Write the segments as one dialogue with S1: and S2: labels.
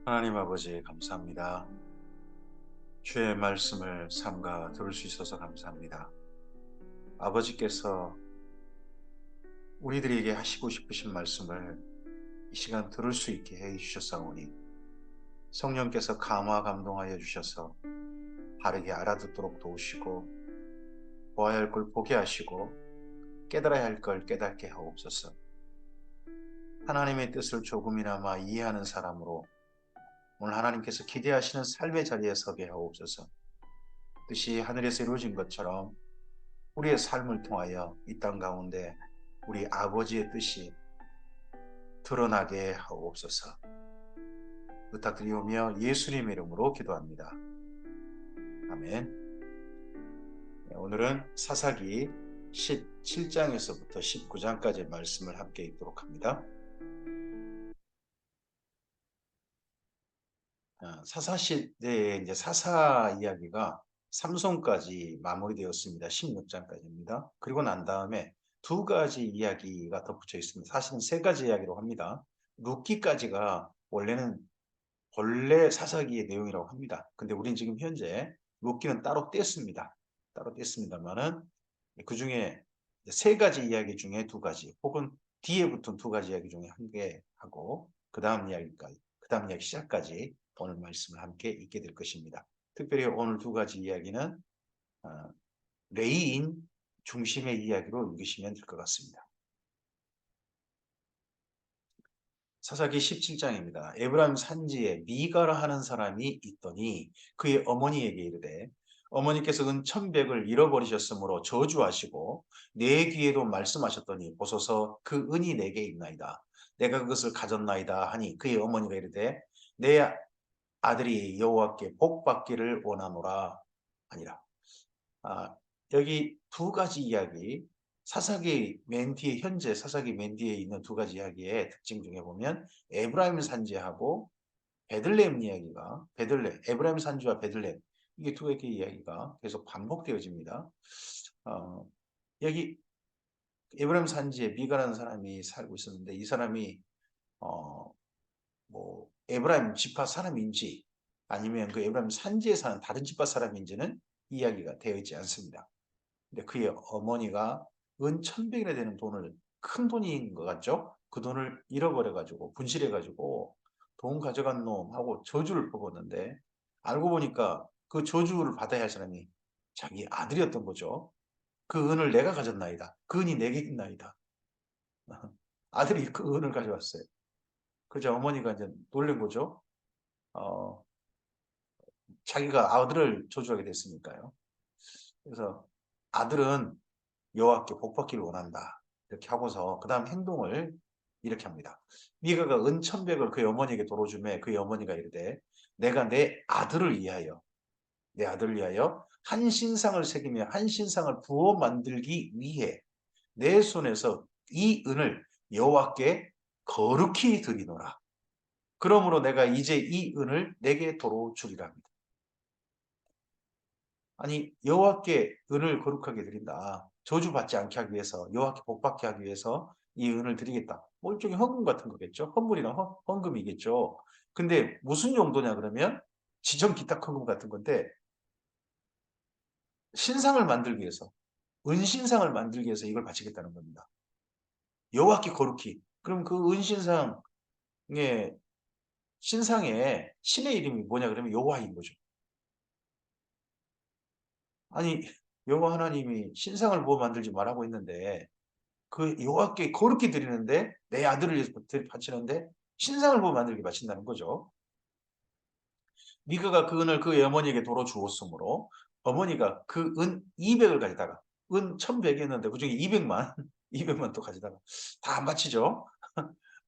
S1: 하나님 아버지 감사합니다. 주의 말씀을 삼가 들을 수 있어서 감사합니다. 아버지께서 우리들에게 하시고 싶으신 말씀을 이 시간 들을 수 있게 해 주셨사오니 성령께서 감화 감동하여 주셔서 바르게 알아듣도록 도우시고 보아야 할 걸 보게 하시고 깨달아야 할 걸 깨닫게 하옵소서. 하나님의 뜻을 조금이나마 이해하는 사람으로 오늘 하나님께서 기대하시는 삶의 자리에 서게 하옵소서. 뜻이 하늘에서 이루어진 것처럼 우리의 삶을 통하여 이 땅 가운데 우리 아버지의 뜻이 드러나게 하옵소서. 부탁드리오며 예수님의 이름으로 기도합니다. 아멘. 네, 오늘은 사사기 17장에서부터 19장까지의 말씀을 함께 읽도록 합니다. 사사 시대의 이제 사사 이야기가 삼손까지 마무리되었습니다. 16장까지입니다. 그리고 난 다음에 두 가지 이야기가 덧붙여 있습니다. 사실은 세 가지 이야기로 합니다. 룻기까지가 원래는 본래 사사기의 내용이라고 합니다. 근데 우리는 지금 현재 룻기는 따로 뗐습니다. 따로 뗐습니다만은 그 중에 세 가지 이야기 중에 두 가지, 혹은 뒤에 붙은 두 가지 이야기 중에 한 개 하고 그 다음 이야기까지, 그 다음 이야기 시작까지 오늘 말씀을 함께 읽게 될 것입니다. 특별히 오늘 두 가지 이야기는 어, 레이인 중심의 이야기로 읽으시면 될 것 같습니다. 사사기 17장입니다. 에브라임 산지에 미가라 하는 사람이 있더니 그의 어머니에게 이르되 어머니께서 은 천백을 잃어버리셨으므로 저주하시고 내 귀에도 말씀하셨더니 보소서 그 은이 내게 있나이다. 내가 그것을 가졌나이다 하니 그의 어머니가 이르되 내 아들이 여호와께 복 받기를 원하노라 아니라. 아, 여기 두 가지 이야기, 사사기 맨 뒤에, 현재 사사기 맨 뒤에 있는 두 가지 이야기의 특징 중에 보면 에브라임 산지하고 베들레헴 이야기가, 에브라임 산지와 베들레헴, 이게 두 개의 이야기가 계속 반복되어집니다. 어, 여기 에브라임 산지에 미가라는 사람이 살고 있었는데 이 사람이 어, 뭐 에브라임 지파 사람인지 아니면 그 에브라임 산지에 사는 다른 지파 사람인지는 이야기가 되어 있지 않습니다. 근데 그의 어머니가 은 1,100이나 되는 돈을, 큰 돈인 것 같죠? 그 돈을 잃어버려가지고 분실해가지고 돈 가져간 놈하고 저주를 퍼붓는데 알고 보니까 그 저주를 받아야 할 사람이 자기 아들이었던 거죠. 그 은을 내가 가졌나이다. 그 은이 내게 있나이다. 아들이 그 은을 가져왔어요. 그저 어머니가 이제 놀란 거죠. 어, 자기가 아들을 저주하게 됐으니까요. 그래서 아들은 여호와께 복받기를 원한다. 이렇게 하고서 그 다음 행동을 이렇게 합니다. 미가가 은천백을 그의 어머니에게 도로주매 그의 어머니가 이르되 내가 내 아들을 위하여 한 신상을 새기며 한 신상을 부어 만들기 위해 내 손에서 이 은을 여호와께 거룩히 드리노라. 그러므로 내가 이제 이 은을 내게 도로 주리라 합니다. 아니 여호와께 은을 거룩하게 드린다. 저주받지 않게 하기 위해서, 여호와께 복받게 하기 위해서 이 은을 드리겠다. 뭐 일종의 헌금 같은 거겠죠. 헌물이나 헌금이겠죠. 근데 무슨 용도냐 그러면 지정 기탁 헌금 같은 건데 신상을 만들기 위해서, 은신상을 만들기 위해서 이걸 바치겠다는 겁니다. 여호와께 거룩히. 그럼 그 은신상의 신상에 신의 이름이 뭐냐 그러면 여호와인 거죠. 아니 여호와 하나님이 신상을 뭐 만들지 말라고 했는데 그 여호와께 거룩히 드리는데 내 아들을 위해서 바치는데 신상을 보고 만들게 바친다는 거죠. 미가가 그 은을 그 어머니에게 도로 주었으므로 어머니가 그 은 200을 가져다가 은 1,100이었는데 그중에 200만 200만 또 가져다가 다 안 바치죠.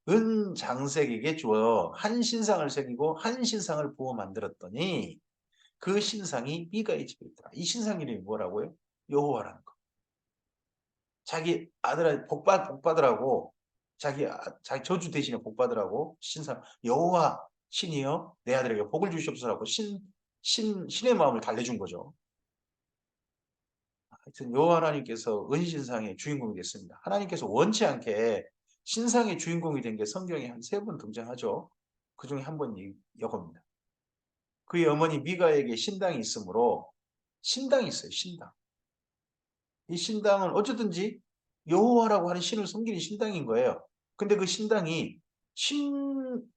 S1: 은 장색에게 주어 한 신상을 새기고 한 신상을 부어 만들었더니 그 신상이 미가의 집에 있더라. 이 신상 이름이 뭐라고요? 여호와라는 거. 자기 아들한테 복받으라고 자기 저주 대신에 복받으라고 신상 여호와 신이여 내 아들에게 복을 주시옵소서라고 신의 마음을 달래준 거죠. 하여튼 여호와 하나님께서 은신상의 주인공이 됐습니다. 하나님께서 원치 않게 신상의 주인공이 된 게 성경에 한 3번 등장하죠. 그 중에 한 번 여겁니다. 그의 어머니 미가에게 신당이 있으므로 신당이 있어요. 신당. 이 신당은 어쩌든지 여호와라고 하는 신을 섬기는 신당인 거예요. 근데 그 신당이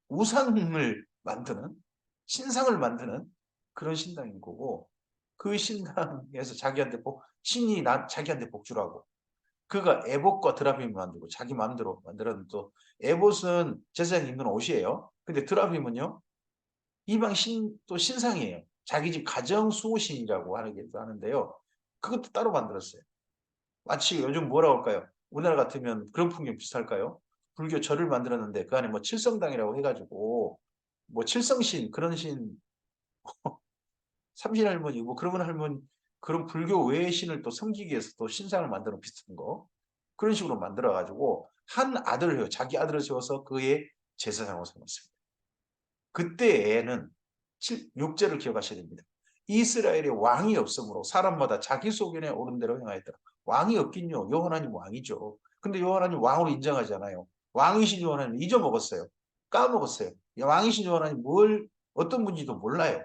S1: 우상을 만드는 신상을 만드는 그런 신당인 거고 그 신당에서 신이 자기한테 복주라고 그가 에봇과 드라빔을 만들고 자기 마음대로 만들었는데 또 에봇은 제사장이 입는 옷이에요. 근데 드라빔은요 이방 또 신상이에요. 자기 집 가정 수호신이라고 하는데요. 그것도 따로 만들었어요. 마치 요즘 뭐라고 할까요? 우리나라 같으면 그런 풍경 비슷할까요? 불교 절을 만들었는데 그 안에 뭐 칠성당이라고 해가지고 뭐 칠성신 그런 신 삼신할머니 뭐 그런 할머니 그런 불교 외의 신을 또 섬기기 위해서 또 신상을 만드는 비슷한 거 그런 식으로 만들어가지고 한 아들을 해요. 자기 아들을 세워서 그의 제사장으로 삼았습니다. 그때에는 6절을 기억하셔야 됩니다. 이스라엘에 왕이 없으므로 사람마다 자기 소견에 오른 대로 행하였더라. 왕이 없긴요. 여호와님 왕이죠. 근데 여호와님 왕으로 인정하지 않아요. 왕이신 여호와님 잊어먹었어요. 까먹었어요. 왕이신 여호와님 어떤 분인지도 몰라요.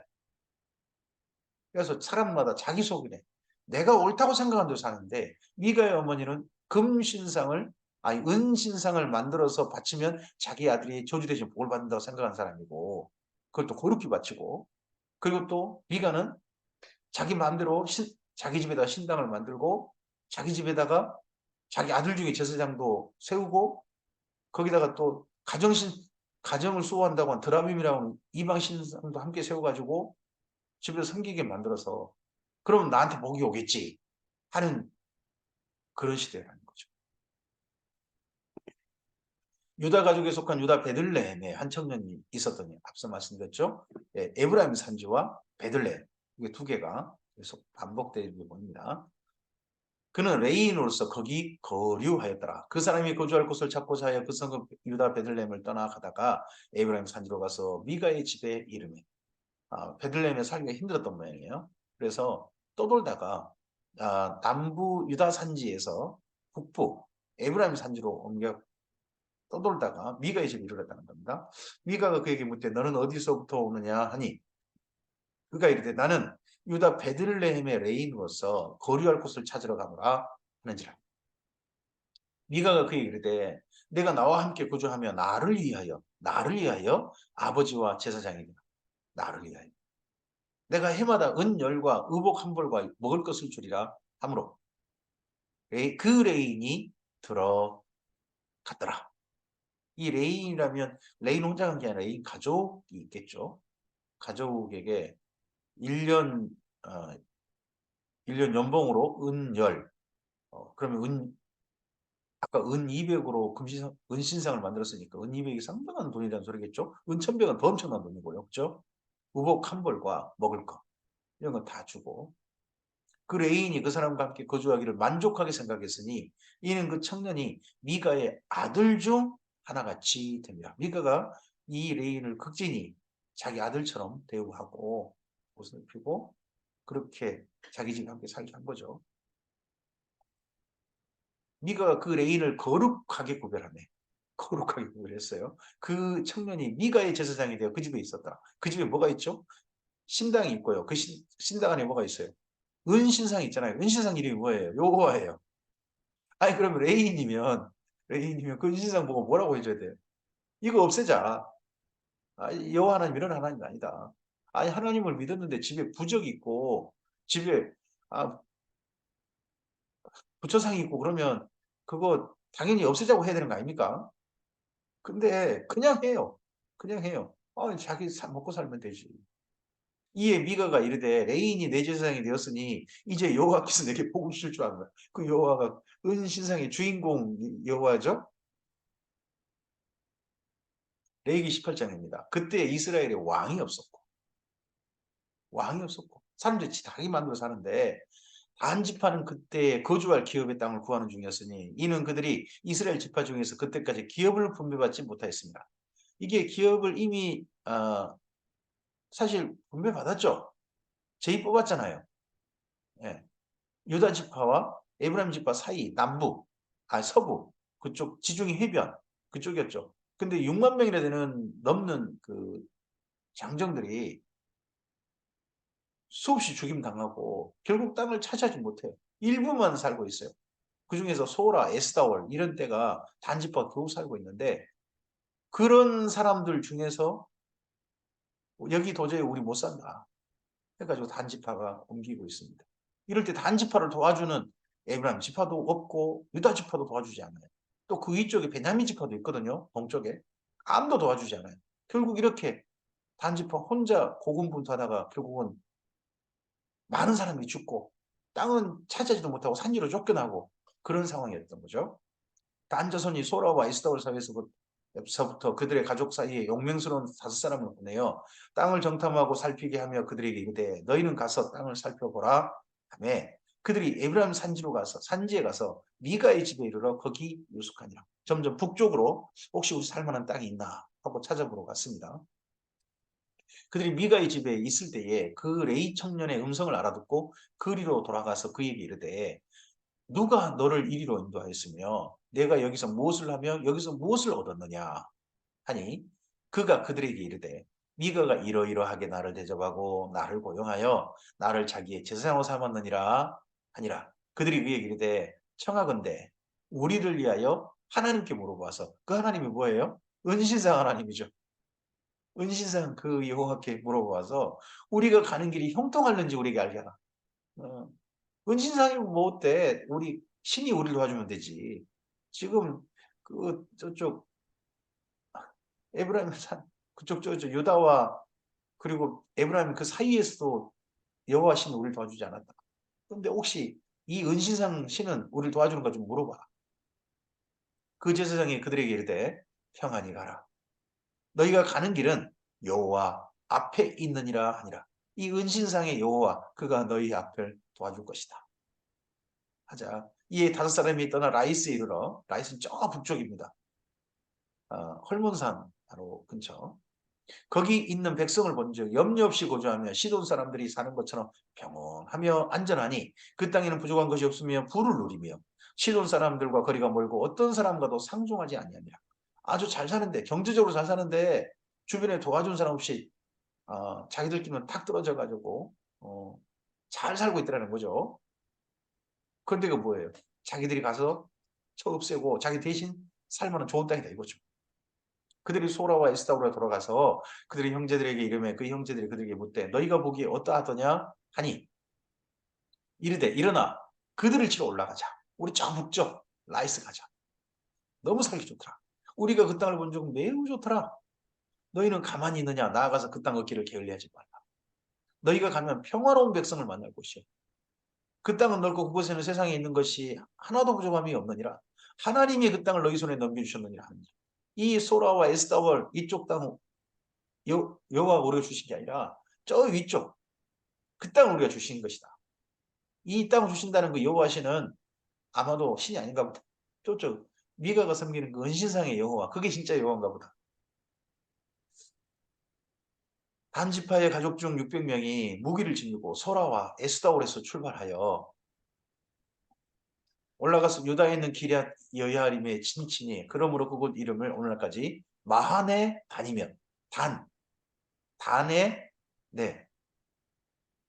S1: 그래서 사람마다 자기 소견에 내가 옳다고 생각한 대로 사는데 미가의 어머니는 은신상을 만들어서 바치면 자기 아들이 저주 대신 복을 받는다고 생각한 사람이고 그걸 또 거룩히 바치고 그리고 또 미가는 자기 마음대로 자기 집에다가 신당을 만들고 자기 집에다가 자기 아들 중에 제사장도 세우고 거기다가 또 가정을 수호한다고 한 드라빔이라고 하는 이방 신상도 함께 세워가지고 집에서 섬기게 만들어서 그러면 나한테 복이 오겠지 하는 그런 시대라는 거죠. 유다 가족에 속한 유다 베들레헴에 한 청년이 있었더니 앞서 말씀드렸죠. 예, 에브라임 산지와 베들레헴 이게 두 개가 계속 반복되는 겁니다. 그는 레인으로서 거기 거류하였더라. 그 사람이 거주할 곳을 찾고자 하여 그 성읍 유다 베들레헴을 떠나가다가 에브라임 산지로 가서 미가의 집에 이르매 베들레헴에 살기가 힘들었던 모양이에요. 그래서 떠돌다가 남부 유다 산지에서 북부 에브라임 산지로 옮겨 떠돌다가 미가의 집에 이르렀다는 겁니다. 미가가 그에게 묻되 너는 어디서부터 오느냐 하니 그가 이르되 나는 유다 베들레헴의 레인으로서 거류할 곳을 찾으러 가노라 하는지라. 미가가 그에게 이르되 내가 나와 함께 거주하며 나를 위하여 아버지와 제사장이니라. 나를 위하여 내가 해마다 은열과 의복 한 벌과 먹을 것을 주리라 하므로 그 레인이 들어갔더라. 이 레인이라면 레인 혼자 간 게 아니라 레인 가족이 있겠죠. 가족에게 1년 어, 1년 연봉으로 은열 그러면 아까 은 200으로 은신상을 만들었으니까 은 200이 상당한 돈이라는 소리겠죠. 은 1000백은 더 엄청난 돈이고요. 그렇죠? 의복 한 벌과 먹을 것 이런 거 다 주고 그 레인이 그 사람과 함께 거주하기를 만족하게 생각했으니 이는 그 청년이 미가의 아들 중 하나같이 됩니다. 미가가 이 레인을 극진히 자기 아들처럼 대우하고 옷을 피고 그렇게 자기 집에 함께 살게 한 거죠. 미가가 그 레인을 거룩하게 구별하네. 거룩하게 구별했어요. 그 청년이 미가의 제사장이 되어 그 집에 있었다. 그 집에 뭐가 있죠? 신당이 있고요. 그 신당 안에 뭐가 있어요? 은신상 있잖아요. 은신상 이름이 뭐예요? 여호와예요. 아니 그러면 레인이면 그 은신상 보고 뭐라고 해줘야 돼요? 이거 없애자. 여호와 하나님 이런 하나님 아니다. 아니 하나님을 믿었는데 집에 부적 있고 집에 아, 부처상이 있고 그러면 그거 당연히 없애자고 해야 되는 거 아닙니까? 근데 그냥 해요. 그냥 해요. 자기 먹고 살면 되지. 이에 미가가 이르되 레인이 내 제사장이 되었으니 이제 여호와께서 내게 복을 주실 줄 아는 거야. 그 여호와가 은신상의 주인공 여호와죠. 레위기 18장입니다. 그때 이스라엘에 왕이 없었고 사람들이 자기 마음대로 사는데 단 지파는 그때 거주할 기업의 땅을 구하는 중이었으니 이는 그들이 이스라엘 지파 중에서 그때까지 기업을 분배받지 못하였습니다. 이게 기업을 이미 사실 분배받았죠. 제의 뽑았잖아요. 예. 유다 지파와 에브라임 지파 사이 서부 그쪽 지중해 해변 그쪽이었죠. 근데 6만 명이나 되는 넘는 그 장정들이 수없이 죽임 당하고 결국 땅을 차지하지 못해요. 일부만 살고 있어요. 그중에서 소라, 에스다월 이런 때가 단지파 겨우 살고 있는데 그런 사람들 중에서 여기 도저히 우리 못 산다 해가지고 단지파가 옮기고 있습니다. 이럴 때 단지파를 도와주는 에브라임 지파도 없고 유다 지파도 도와주지 않아요. 또 그 위쪽에 베냐민 지파도 있거든요. 동쪽에. 아무도 도와주지 않아요. 결국 이렇게 단지파 혼자 고군분투하다가 결국은 많은 사람이 죽고 땅은 차지하지도 못하고 산지로 쫓겨나고 그런 상황이었던 거죠. 단자손이 소라와 에스더울 사이에서부터 그들의 가족 사이에 용맹스러운 5사람을 보내요. 땅을 정탐하고 살피게 하며 그들에게 이르되 너희는 가서 땅을 살펴보라 하며 그들이 에브라임 산지에 가서 미가의 집에 이르러 거기 유숙하니라. 점점 북쪽으로 혹시 우리 살만한 땅이 있나 하고 찾아보러 갔습니다. 그들이 미가의 집에 있을 때에 그 레이 청년의 음성을 알아듣고 그리로 돌아가서 그에게 이르되 누가 너를 이리로 인도하였으며 내가 여기서 무엇을 하며 여기서 무엇을 얻었느냐 하니 그가 그들에게 이르되 미가가 이러이러하게 나를 대접하고 나를 고용하여 나를 자기의 제사장으로 삼았느니라 하니라. 그들이 그에게 이르되 청하건대 우리를 위하여 하나님께 물어보아서 그 하나님이 뭐예요? 은신상 하나님이죠. 은신상 그 여호와께 물어보아서 우리가 가는 길이 형통할는지 우리에게 알게 하라. 어, 은신상이 뭐 어때? 우리 신이 우리를 도와주면 되지. 지금 그 저쪽 에브라임 산 그쪽 저쪽 유다와 그리고 에브라임 그 사이에서도 여호와 신이 우리를 도와주지 않았다. 그런데 혹시 이 은신상 신은 우리를 도와주는 가 좀 물어봐. 그 제사장이 그들에게 이르되 평안히 가라. 너희가 가는 길은 여호와 앞에 있느니라 하니라. 이 은신상의 여호와 그가 너희 앞을 도와줄 것이다. 하자. 이에 5사람이 떠나 라이스에 이르러 라이스는 저 북쪽입니다. 헐몬산 바로 근처. 거기 있는 백성을 본즉 염려 없이 거주하며 시돈 사람들이 사는 것처럼 평온하며 안전하니 그 땅에는 부족한 것이 없으며 부를 누리며 시돈 사람들과 거리가 멀고 어떤 사람과도 상종하지 아니하니라. 아주 잘 사는데 경제적으로 잘 사는데 주변에 도와준 사람 없이 자기들끼리는 탁 떨어져 가지고 잘 살고 있더라는 거죠. 그런데 그 뭐예요? 자기들이 가서 쳐 없애고 자기 대신 살만한 좋은 땅이다 이거죠. 그들이 소라와 에스다우로 돌아가서 그들의 형제들에게 이르매 그 형제들이 그들에게 묻되 너희가 보기에 어떠하더냐 하니 이르되 일어나 그들을 치러 올라가자. 우리 저 북쪽 라이스 가자. 너무 살기 좋더라. 우리가 그 땅을 본 적 매우 좋더라. 너희는 가만히 있느냐 나아가서 그 땅 얻기를 게을리하지 말라. 너희가 가면 평화로운 백성을 만날 곳이야. 그 땅은 넓고 그곳에는 세상에 있는 것이 하나도 부족함이 없느니라. 하나님이 그 땅을 너희 손에 넘겨주셨느니라 하니라. 이 소라와 에스다월 이쪽 땅 여호와가 우리가 주신 게 아니라 저 위쪽 그 땅을 우리가 주신 것이다. 이 땅을 주신다는 그 여호와시는 아마도 신이 아닌가 보다. 저쪽 미가가 섬기는 그 은신상의 여호와 그게 진짜 여호와인가 보다. 단지파의 가족 중 600명이 무기를 지니고 소라와 에스다올에서 출발하여 올라가서 유다에 있는 기럇 여야림의 친친이 그러므로 그곳 이름을 오늘날까지 마한에 다니며 단의 네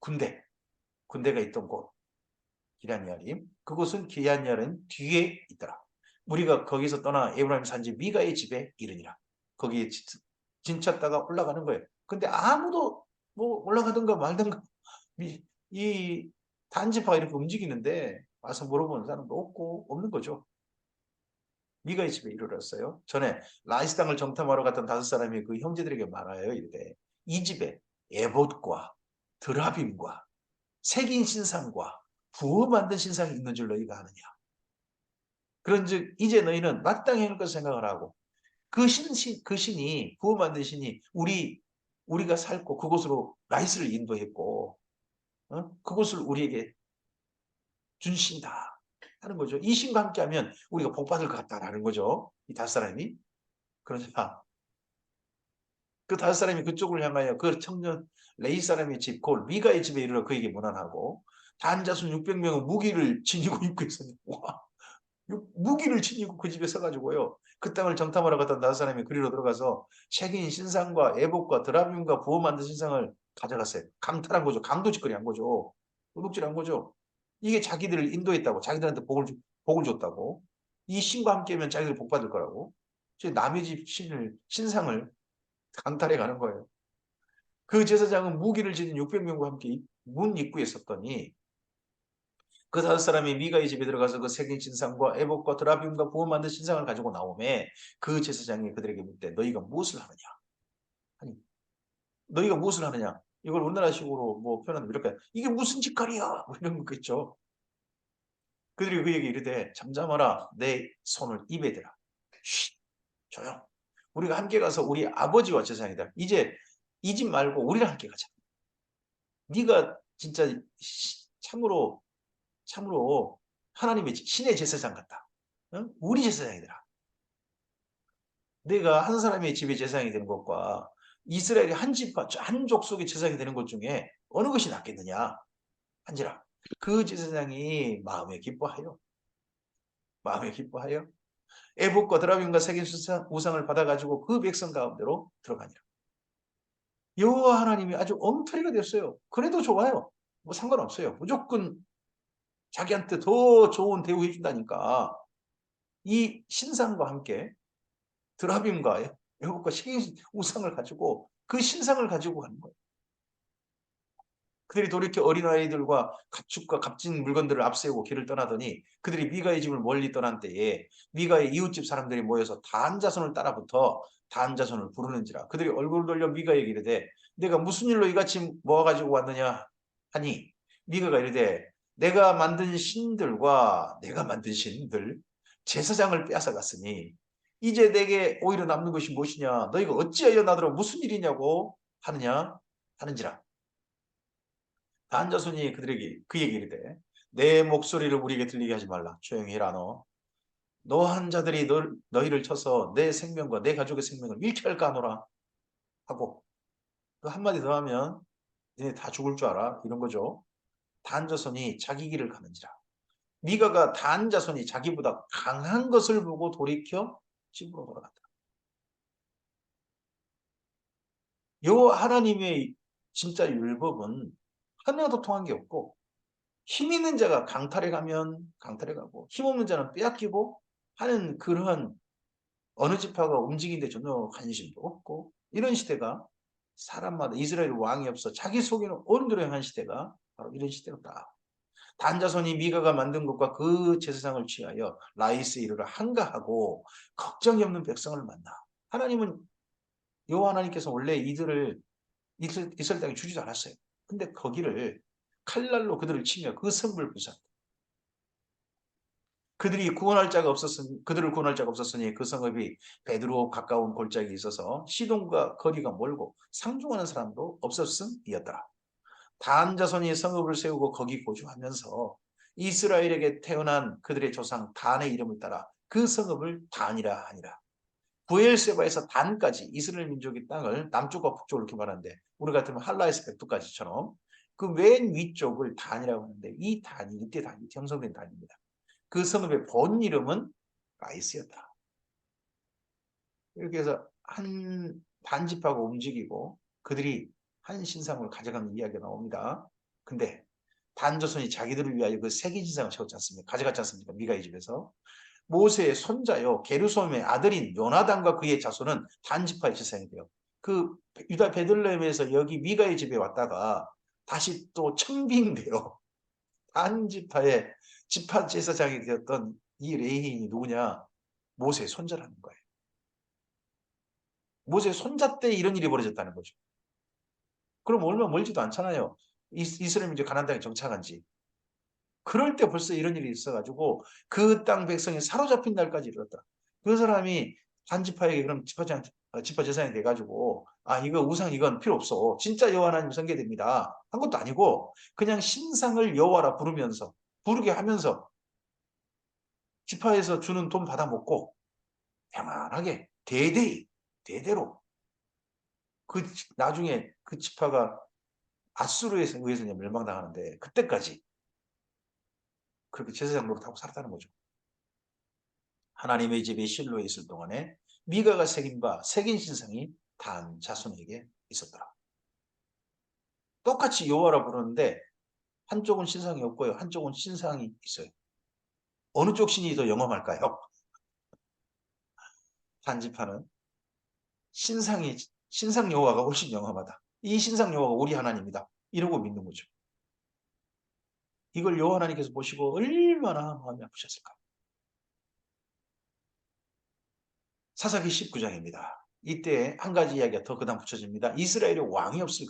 S1: 군대가 있던 곳 기럇야림 그곳은 기럇야림 뒤에 있더라. 우리가 거기서 떠나 에브라임 산지 미가의 집에 이르니라. 거기에 진쳤다가 올라가는 거예요. 근데 아무도 뭐 올라가든가 말든가 이 단지파가 이렇게 움직이는데 와서 물어보는 사람도 없고 없는 거죠. 미가의 집에 이르렀어요. 전에 라이스 땅을 정탐하러 갔던 5사람이 그 형제들에게 말하여 이르되 이 집에 에봇과 드라빔과 색인 신상과 부어 만든 신상이 있는 줄 너희가 아느냐. 그런즉 이제 너희는 마땅히 해놓을 것을 생각을 하고 그 신이 부어 만든 신이 우리가 살고 그곳으로 라이스를 인도했고 그곳을 우리에게 준 신이다 하는 거죠. 이 신과 함께하면 우리가 복 받을 것 같다라는 거죠. 이 5사람이 그러자 그 5사람이 그쪽을 향하여 그 청년 레이 사람의 집, 곧 미가의 집에 이르러 그에게 문안하고 단자손 600명은 무기를 지니고 있고 있었는데 와 무기를 지니고 그 집에 서가지고요. 그 땅을 정탐하러 갔던 다섯 사람이 그리로 들어가서 색인 신상과 애복과 드라뷴과 부어 만든 신상을 가져갔어요. 강탈한 거죠. 강도짓거리 한 거죠. 도둑질한 거죠. 이게 자기들을 인도했다고. 자기들한테 복을 줬다고. 이 신과 함께하면 자기들이 복 받을 거라고. 남의 집 신상을 강탈해 가는 거예요. 그 제사장은 무기를 지닌 600명과 함께 문 입구에 섰더니 그 다섯 사람이 미가의 집에 들어가서 그 새긴 신상과 애복과 드라뷴과 부어 만든 신상을 가지고 나오매 그 제사장이 그들에게 묻되 너희가 무엇을 하느냐? 아니 너희가 무엇을 하느냐? 이걸 우리나라식으로 뭐 표현하면 이렇게 이게 무슨 짓거리야? 뭐 이런 거겠죠. 그들이 그에게 이르되 잠잠하라 내 손을 입에 대라. 쉿 조용. 우리가 함께 가서 우리 아버지와 제사장이다. 이제 이 집 말고 우리랑 함께 가자. 네가 진짜 참으로 하나님의 신의 제사장 같다. 응? 우리 제사장이더라. 내가 한 사람의 집의 제사장이 되는 것과 이스라엘의 한 집과 한 족속의 제사장이 되는 것 중에 어느 것이 낫겠느냐? 한지라. 그 제사장이 마음에 기뻐하여 애복과 드라뷴과 새긴 우상을 받아가지고 그 백성 가운데로 들어가니라. 여호와 하나님이 아주 엉터리가 됐어요. 그래도 좋아요. 뭐 상관없어요. 무조건 자기한테 더 좋은 대우해 준다니까. 이 신상과 함께 드라빔과 애국과 신 우상을 가지고 그 신상을 가지고 가는 거예요. 그들이 돌이켜 어린아이들과 가축과 값진 물건들을 앞세우고 길을 떠나더니 그들이 미가의 집을 멀리 떠난 때에 미가의 이웃집 사람들이 모여서 단 자손을 따라붙어 단 자손을 부르는지라 그들이 얼굴을 돌려 미가에게 이르되 내가 무슨 일로 이같이 모아가지고 왔느냐 하니 미가가 이르되 내가 만든 신들 제사장을 빼앗아갔으니 이제 내게 오히려 남는 것이 무엇이냐 너희가 어찌하여 나더러 무슨 일이냐고 하느냐 하는지라 단자손이 그에게 이르되 내 목소리를 우리에게 들리게 하지 말라 조용히 해라 너 한 자들이 너희를 쳐서 내 생명과 내 가족의 생명을 잃게 할까 하노라 하고 그 한마디 더 하면 너네 다 죽을 줄 알아 이런 거죠. 단자손이 자기 길을 가는지라 미가가 단자손이 자기보다 강한 것을 보고 돌이켜 집으로 돌아갔다. 여호와 하나님의 진짜 율법은 하나도 통한 게 없고 힘 있는 자가 강탈해 가면 강탈해 가고 힘없는 자는 빼앗기고 하는 그러한 어느 지파가 움직이는데 전혀 관심도 없고 이런 시대가 사람마다 이스라엘 왕이 없어 자기 속에는 어른대로 행한 시대가 바로 이런 시대였다. 단자손이 미가가 만든 것과 그 제사장을 취하여 라이스에 이르러 한가하고 걱정이 없는 백성을 만나. 하나님은 여호와 하나님께서 원래 이들을 이스라엘 땅에 주지도 않았어요. 근데 거기를 칼날로 그들을 치며 그 성을 부수었다. 그들을 구원할 자가 없었으니 그 성읍이 베드로 가까운 골짜기에 있어서 시돈과 거리가 멀고 상종하는 사람도 없었음이었더라. 단 자손이 성읍을 세우고 거기 거주하면서 이스라엘에게 태어난 그들의 조상 단의 이름을 따라 그 성읍을 단이라 하니라. 부엘세바에서 단까지 이스라엘 민족의 땅을 남쪽과 북쪽으로 이렇게 말하는데 우리 같으면 할라에서 백두까지처럼 그 맨 위쪽을 단이라고 하는데 이 단이 이때 단이 형성된 단입니다. 그 성읍의 본 이름은 라이스였다. 이렇게 해서 한 단집하고 움직이고 그들이 한 신상을 가져가는 이야기가 나옵니다. 근데 단조선이 자기들을 위하여 그 세계 신상을 세웠지 않습니까? 가져갔지 않습니까? 미가의 집에서. 모세의 손자요 게르솜의 아들인 요나단과 그의 자손은 단지파의 제사장이 돼요. 그 유다 베들레헴에서 여기 미가의 집에 왔다가 다시 또 청빙돼요. 단지파의 지파 제사장이 되었던 이 레인이 누구냐? 모세의 손자라는 거예요. 모세의 손자 때 이런 일이 벌어졌다는 거죠. 그럼 얼마 멀지도 않잖아요. 이스라엘 민족 가나안 땅에 정착한 지. 그럴 때 벌써 이런 일이 있어가지고 그 땅 백성이 사로잡힌 날까지 이르렀다. 그 사람이 단지파에게 그럼 지파 제사장이 돼가지고 아 이거 우상 이건 필요 없어. 진짜 여호와 하나님 선계됩니다. 한 것도 아니고 그냥 신상을 여호와라 부르게 하면서 지파에서 주는 돈 받아 먹고 평안하게 대대로 그 나중에 그 지파가 아수르에 의해서 멸망당하는데 그때까지 그렇게 제사장 노릇하고 살았다는 거죠. 하나님의 집에 실로에 있을 동안에 미가가 새긴 신상이 단 자손에게 있었더라. 똑같이 여호와라 부르는데 한쪽은 신상이 없고요. 한쪽은 신상이 있어요. 어느 쪽 신이 더 영험할까요? 단지파는 신상 여호와가 훨씬 영험하다. 이 신상 여호와가 우리 하나님이다. 이러고 믿는 거죠. 이걸 여호와 하나님께서 보시고 얼마나 마음이 아프셨을까. 사사기 19장입니다. 이때 한 가지 이야기가 더 그다음 붙여집니다. 이스라엘의 왕이 없을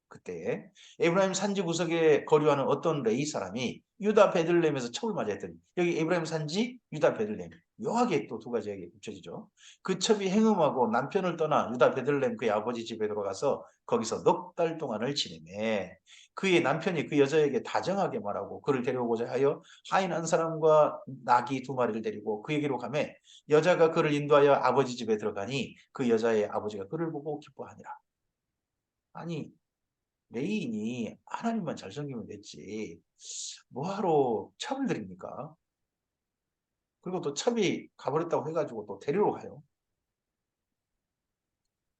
S1: 그때에 에브라임 산지 구석에 거류하는 어떤 레이 사람이 유다 베들레헴에서 첩을 맞아 했더니 여기 에브라임 산지 유다 베들레헴 묘하게 또 두 가지 얘기 붙여지죠. 그 첩이 행음하고 남편을 떠나 유다 베들레헴 그의 아버지 집에 들어가서 거기서 넉 달 동안을 지내매 그의 남편이 그 여자에게 다정하게 말하고 그를 데려오고자 하여 하인 한 사람과 나귀 두 마리를 데리고 그에게로 가매 여자가 그를 인도하여 아버지 집에 들어가니 그 여자의 아버지가 그를 보고 기뻐하니라. 아니 레인이 하나님만 잘 섬기면 됐지. 뭐하러 첩을 드립니까? 그리고 또 첩이 가버렸다고 해가지고 또 데리러 가요.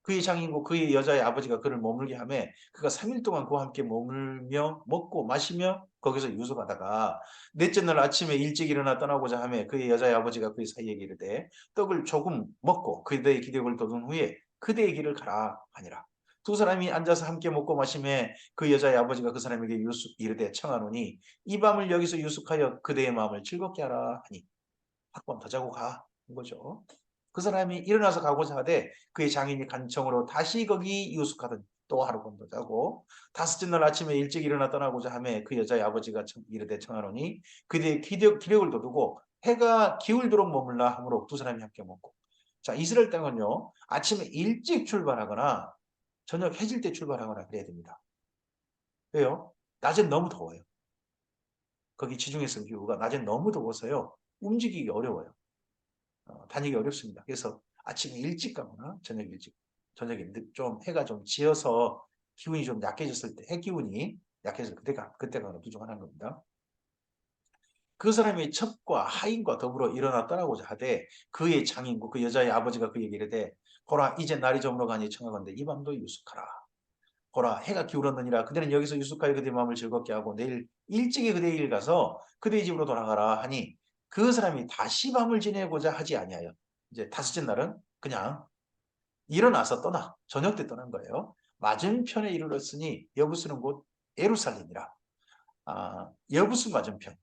S1: 그의 장인고 그의 여자의 아버지가 그를 머물게 하매 그가 3일 동안 그와 함께 머물며 먹고 마시며 거기서 유숙하다가 넷째 날 아침에 일찍 일어나 떠나고자 하매 그의 여자의 아버지가 그의 사이에게 이르되 떡을 조금 먹고 그대의 기력을 돋운 후에 그대의 길을 가라 하니라. 두 사람이 앉아서 함께 먹고 마시매 그 여자의 아버지가 그 사람에게 이르되 청하노니 이 밤을 여기서 유숙하여 그대의 마음을 즐겁게 하라 하니 한번 더 자고 가. 인 거죠. 그 사람이 일어나서 가고자 하되 그의 장인이 간청으로 다시 거기 유숙하더니 또 하룻밤 더 자고 다섯째 날 아침에 일찍 일어나 떠나고자 하매 그 여자의 아버지가 이르되 청하노니 그대의 기력을 돋우고 해가 기울도록 머물라 하므로 두 사람이 함께 먹고 자 이스라엘 땅은요 아침에 일찍 출발하거나 저녁 해질 때 출발하거나 그래야 됩니다. 왜요? 낮엔 너무 더워요. 거기 지중해성 기후가 낮엔 너무 더워서요 움직이기 어려워요. 다니기 어렵습니다. 그래서 아침에 일찍 가거나 저녁에 좀 해가 좀 지어서 기운이 좀 약해졌을 때, 해 기운이 약해서 그때 가는 중 하나인 겁니다. 그 사람의 첩과 하인과 더불어 일어나 떠나고자 하되 그의 장인고 그 여자의 아버지가 그에게 이르되 보라 이제 날이 저물어 가니 청하건대 이 밤도 유숙하라. 보라 해가 기울었느니라 그대는 여기서 유숙하여 그대의 마음을 즐겁게 하고 내일 일찍이 그대의 일 가서 그대의 집으로 돌아가라 하니 그 사람이 다시 밤을 지내고자 하지 아니하여 이제 다섯째 날은 그냥 일어나서 저녁 때 떠난 거예요. 맞은편에 이르렀으니 여부스는 곧 예루살렘이라. 여부스 맞은편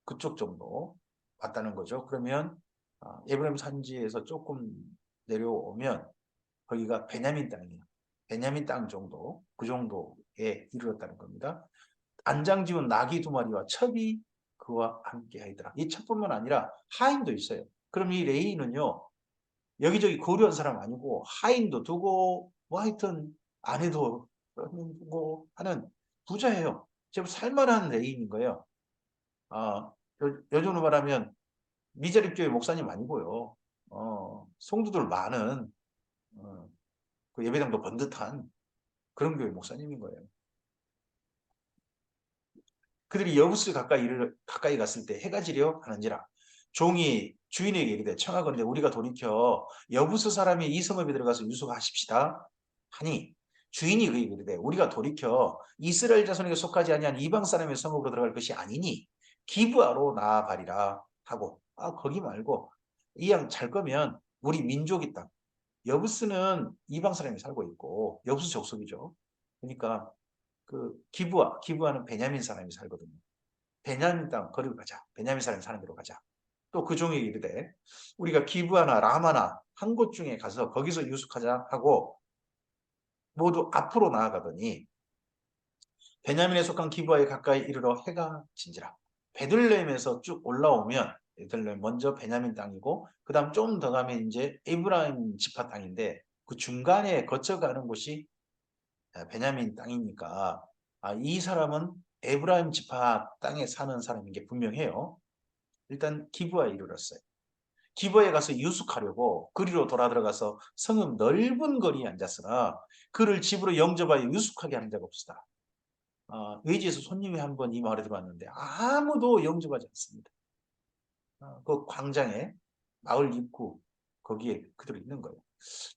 S1: 그쪽 정도 왔다는 거죠. 그러면 에브라임 산지에서 조금 내려오면 거기가 베냐민 땅이에요. 베냐민 땅 정도, 그 정도에 이르렀다는 겁니다. 안장 지운 나귀 두 마리와 첩이 그와 함께 하더라. 이 첩뿐만 아니라 하인도 있어요. 그럼 이 레이는요, 여기저기 거류한 사람 아니고 하인도 두고 뭐 하여튼 아내도 두고 하는 부자예요. 제법 살만한 레이인 거예요. 요즘으로 말하면 미자립교회 목사님 아니고요. 성도들 많은 어, 그 예배당도 번듯한 그런 교회 목사님인 거예요. 그들이 여부스 가까이 갔을 때 해가 지려 하는지라 종이 주인에게 이르되 청하건대 우리가 돌이켜 여부스 사람이 이 성읍에 들어가서 유숙하십시다 하니 주인이 그에게 이르되 우리가 돌이켜 이스라엘 자손에게 속하지 아니한 이방 사람의 성읍으로 들어갈 것이 아니니 기브아로 나아가리라 하고 거기 말고 이 양 잘 거면 우리 민족이 땅 여부스는 이방 사람이 살고 있고 여부스 족속이죠. 그러니까 그 기브아는 베냐민 사람이 살거든요. 베냐민 땅 거리로 가자. 베냐민 사람이 사는 데로 가자. 또 그 종에게 이르되 우리가 기브아나 라마나 한 곳 중에 가서 거기서 유숙하자 하고 모두 앞으로 나아가더니 베냐민에 속한 기브아에 가까이 이르러 해가 진지라. 베들레헴에서 쭉 올라오면 베들레헴 먼저 베냐민 땅이고 그다음 좀 더 가면 이제 에브라임 지파 땅인데 그 중간에 거쳐가는 곳이 베냐민 땅이니까 이 사람은 에브라임 지파 땅에 사는 사람인 게 분명해요. 일단 기브아에 이르렀어요. 기브아에 가서 유숙하려고 그리로 돌아 들어가서 성읍 넓은 거리에 앉았으나 그를 집으로 영접하여 유숙하게 하는 자가 없었다. 외지에서 손님이 한 번 이 마을에 들어왔는데 아무도 영접하지 않습니다. 그 광장에 마을 입구 거기에 그대로 있는 거예요.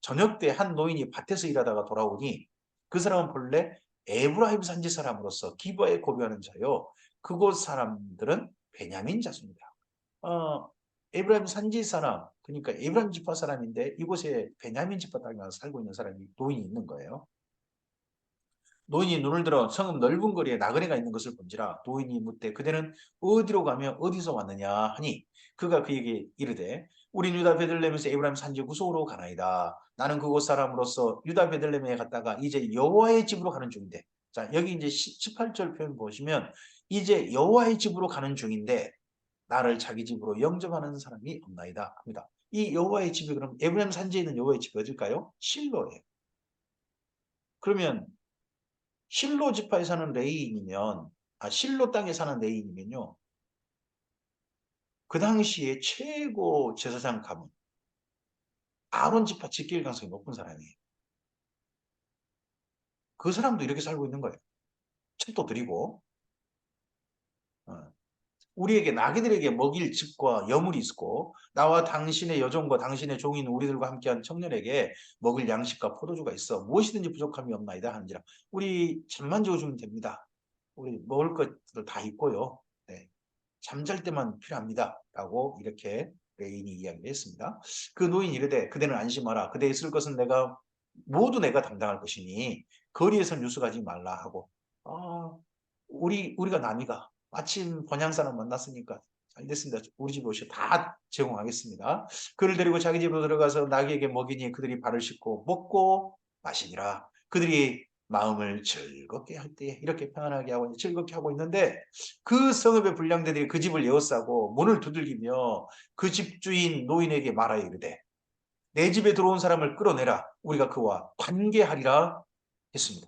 S1: 저녁 때 한 노인이 밭에서 일하다가 돌아오니 그 사람은 본래 에브라임 산지 사람으로서 기브아에 거류하는 자요. 그곳 사람들은 베냐민 자손이다. 어, 에브라임 산지 사람, 그러니까 에브라임 지파 사람인데 이곳에 베냐민 지파 땅에 와서 살고 있는 사람이 노인이 있는 거예요. 노인이 눈을 들어 성읍 넓은 거리에 나그네가 있는 것을 본지라 노인이 묻되 그대는 어디로 가며 어디서 왔느냐 하니 그가 그에게 이르되 우린 유다 베들레헴에서 에브라임 산지 구속으로 가나이다. 나는 그곳 사람으로서 유다 베들레헴에 갔다가 이제 여호와의 집으로 가는 중인데 자 여기 이제 18절 표현 보시면 이제 여호와의 집으로 가는 중인데 나를 자기 집으로 영접하는 사람이 없나이다 합니다. 이 여호와의 집이 그럼 에브라임 산지에 있는 여호와의 집이 어딜까요? 실로예요. 그러면 실로 지파에 사는 레이인이면 실로 땅에 사는 레이인이면요. 그 당시에 최고 제사장 가문 아론 지파 직계일 가능성이 높은 사람이에요. 그 사람도 이렇게 살고 있는 거예요. 첩도 드리고 우리에게 나귀들에게 먹일 집과 여물이 있고 나와 당신의 여종과 당신의 종인 우리들과 함께한 청년에게 먹을 양식과 포도주가 있어 무엇이든지 부족함이 없나이다 하는지라 우리 잠만 재워주면 됩니다. 우리 먹을 것들 다 있고요. 네. 잠잘 때만 필요합니다. 라고 이렇게 레인이 이야기를 했습니다. 그 노인이 이르되 그대는 안심하라. 그대의 쓸 것은 모두 내가 담당할 것이니 거리에서 뉴스가지 말라 하고 우리가 남이가 마침 번양 사람 만났으니까 잘 됐습니다. 우리 집에 오셔 다 제공하겠습니다. 그를 데리고 자기 집으로 들어가서 나귀에게 먹이니 그들이 발을 씻고 먹고 마시니라. 그들이 마음을 즐겁게 할 때 이렇게 평안하게 하고 즐겁게 하고 있는데 그 성읍의 불량대들이 그 집을 에워싸고 문을 두들기며 그 집주인 노인에게 말하여 이르되 내 집에 들어온 사람을 끌어내라 우리가 그와 관계하리라 했습니다.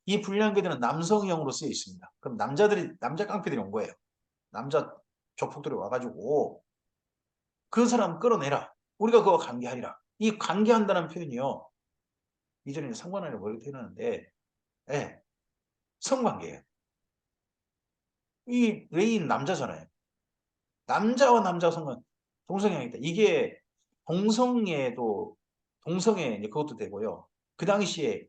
S1: 이 불량배들은 남성형으로 쓰여 있습니다. 그럼 남자 깡패들이 온 거예요. 남자 조폭들이 와가지고 그 사람 끌어내라. 우리가 그와 관계하리라. 이 관계한다는 표현이요. 이전에는 상관하는 뭘 표현하는데, 예, 성관계예요. 이 레인 남자잖아요. 남자와 남자 성관, 동성애가 있다. 이게 동성애도 동성애 이제 그것도 되고요. 그 당시에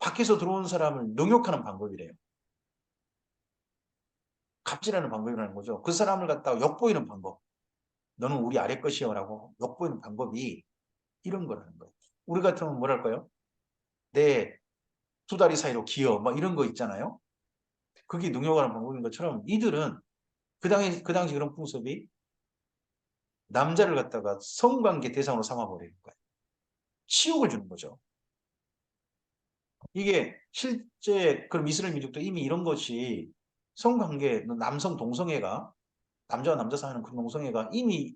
S1: 밖에서 들어온 사람을 능욕하는 방법이래요. 갑질하는 방법이라는 거죠. 그 사람을 갖다가 엿보이는 방법. 너는 우리 아래 것이여라고 엿보이는 방법이 이런 거라는 거예요. 우리 같으면 뭐랄까요? 내 두 다리 사이로 기어 막 이런 거 있잖아요. 그게 능욕하는 방법인 것처럼 이들은 그 당시 그런 풍습이 남자를 갖다가 성관계 대상으로 삼아버리는 거예요. 치욕을 주는 거죠. 이게 실제 그럼 이스라엘 민족도 이미 이런 것이 성관계, 남성 동성애가 남자와 남자 사이는 그런 동성애가 이미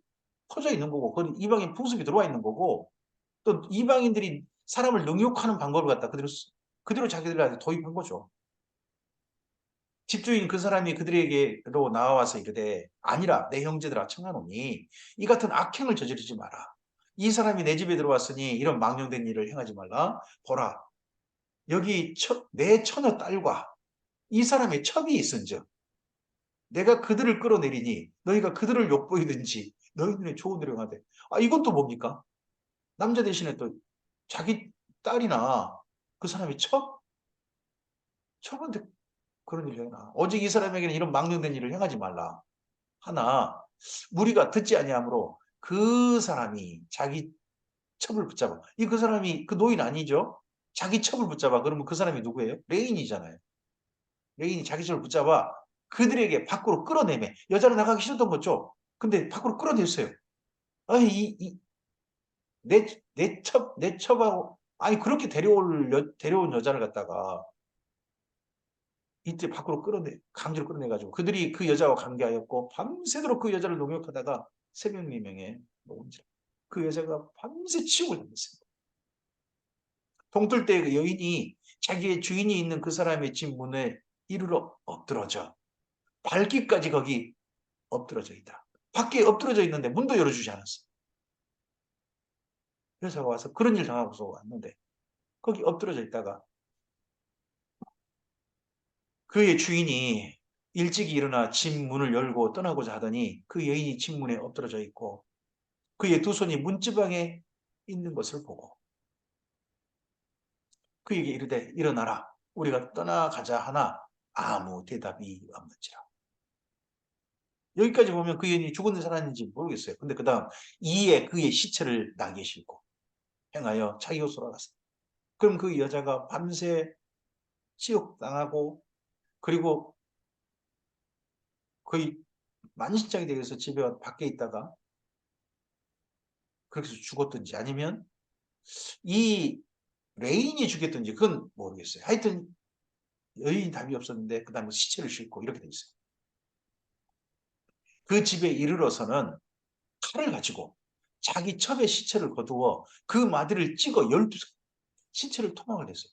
S1: 퍼져 있는 거고 그 이방인 풍습이 들어와 있는 거고 또 이방인들이 사람을 능욕하는 방법을 갖다 그대로 자기들한테 도입한 거죠. 집주인 그 사람이 그들에게로 나와서 이르되 아니라 내 형제들아 청하노니 이 같은 악행을 저지르지 마라. 이 사람이 내 집에 들어왔으니 이런 망령된 일을 행하지 말라. 보라 여기 내 처녀 딸과 이 사람의 첩이 있은즉 내가 그들을 끌어내리니 너희가 그들을 욕보이든지 너희 눈에 좋은 대로 하되 이건 또 뭡니까? 남자 대신에 또 자기 딸이나 그 사람의 첩한테 그런 일을 해라. 오직 이 사람에게는 이런 망령된 일을 행하지 말라. 하나 무리가 듣지 아니하므로 그 사람이 자기 첩을 붙잡아. 그 사람이 그 노인 아니죠? 자기 첩을 붙잡아. 그러면 그 사람이 누구예요? 레인이잖아요. 레인이 자기 첩을 붙잡아 그들에게 밖으로 끌어내매. 여자는 나가기 싫었던 거죠. 근데 밖으로 끌어냈어요. 아니 내 첩하고 그렇게 데려온 여자를 갖다가 이때 밖으로 강제로 끌어내가지고 그들이 그 여자와 관계하였고 밤새도록 그 여자를 농욕하다가 새벽 미명에 놓은지라. 그 여자가 밤새 치욕을 당했습니다. 동틀 때 그 여인이 자기의 주인이 있는 그 사람의 집 문에 이르러 엎드러져 발기까지 거기 엎드러져 있다. 밖에 엎드러져 있는데 문도 열어주지 않았어. 여자가 와서 그런 일 당하고서 왔는데 거기 엎드러져 있다가 그의 주인이 일찍이 일어나 집 문을 열고 떠나고자 하더니 그 여인이 집 문에 엎드러져 있고 그의 두 손이 문지방에 있는 것을 보고 그에게 이르되 일어나라 우리가 떠나가자 하나 아무 대답이 없는지라. 여기까지 보면 그 여인이 죽었는지 살았는지 모르겠어요. 근데 그 다음 이에 그의 시체를 나귀에 싣고 행하여 자기 곳으로 갔어요. 그럼 그 여자가 밤새 치욕당하고 그리고 거의 만신창이 되어서 집에 밖에 있다가 그렇게 해서 죽었든지 아니면 이 레인이 죽였든지 그건 모르겠어요. 하여튼 여인이 답이 없었는데 그 다음에 시체를 싣고 이렇게 돼 있어요. 그 집에 이르러서는 칼을 가지고 자기 첩의 시체를 거두어 그 마디를 찍어 12 시체를 토막을 냈어요.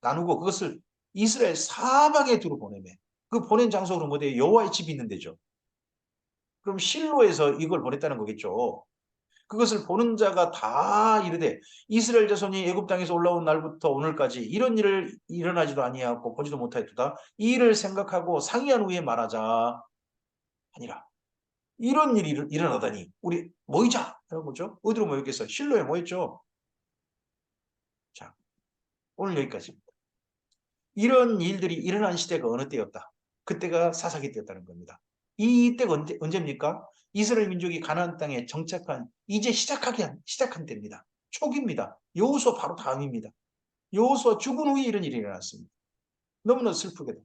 S1: 나누고 그것을 이스라엘 사방에 두루 보내매 그 보낸 장소로 뭐대요? 여호와의 집이 있는 데죠. 그럼 실로에서 이걸 보냈다는 거겠죠. 그것을 보는 자가 다 이르되 이스라엘 자손이 애굽 땅에서 올라온 날부터 오늘까지 이런 일을 일어나지도 아니하고 보지도 못하였도다. 이 일을 생각하고 상의한 후에 말하자 아니라 이런 일이 일어나다니 우리 모이자 하는 거죠. 어디로 모였겠어요? 실로에 모였죠. 자, 오늘 여기까지입니다. 이런 일들이 일어난 시대가 어느 때였다. 그때가 사사기 때였다는 겁니다. 이때가 언제입니까? 이스라엘 민족이 가나안 땅에 정착한 이제 시작한 때입니다. 초기입니다. 여호수아 바로 다음입니다. 여호수아 죽은 후에 이런 일이 일어났습니다. 너무나 슬프게도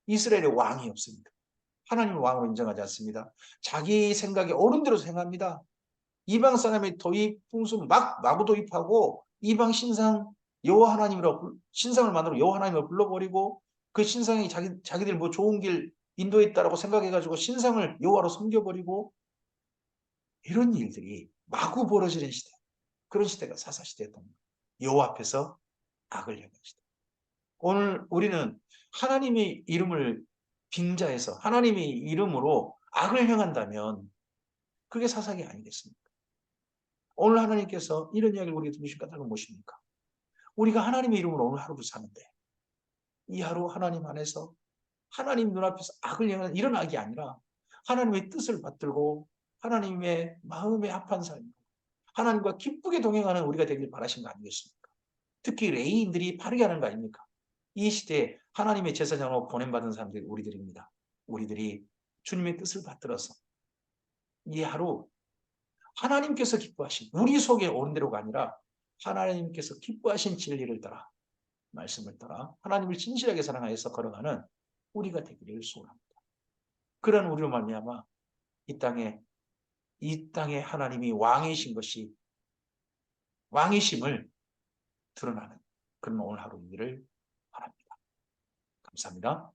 S1: 이스라엘의 왕이 없습니다. 하나님을 왕으로 인정하지 않습니다. 자기 생각에 옳은 대로 생각합니다. 이방 사람의 도입 풍습 막 마구 도입하고 이방 신상 여호와 하나님이라고 신상을 만들어 여호와 하나님을 불러버리고 그 신상이 자기들 뭐 좋은 길 인도했다라고 생각해가지고 신상을 여호와로 섬겨버리고 이런 일들이 마구 벌어지는 시대. 그런 시대가 사사 시대였던 거예요. 여호와 앞에서 악을 행한 시대. 오늘 우리는 하나님의 이름을 빙자해서 하나님의 이름으로 악을 행한다면 그게 사사기 아니겠습니까? 오늘 하나님께서 이런 이야기를 우리에게 들으신 까닭은 무엇입니까? 우리가 하나님의 이름으로 오늘 하루를 사는데 이 하루 하나님 안에서 하나님 눈앞에서 악을 행하는 이런 악이 아니라 하나님의 뜻을 받들고 하나님의 마음에 합한 삶, 하나님과 기쁘게 동행하는 우리가 되길 바라신 거 아니겠습니까? 특히 레이인들이 바르게 하는 거 아닙니까? 이 시대에 하나님의 제사장으로 보냄받은 사람들이 우리들입니다. 우리들이 주님의 뜻을 받들어서 이 하루 하나님께서 기뻐하신 우리 속에 옳은 대로가 아니라 하나님께서 기뻐하신 진리를 따라 말씀을 따라 하나님을 진실하게 사랑하여서 걸어가는 우리가 되기를 소원합니다. 그런 우리로 말미암아 이 땅에 하나님이 왕이신 것이 왕이심을 드러나는 그런 오늘 하루이기를 바랍니다. 감사합니다.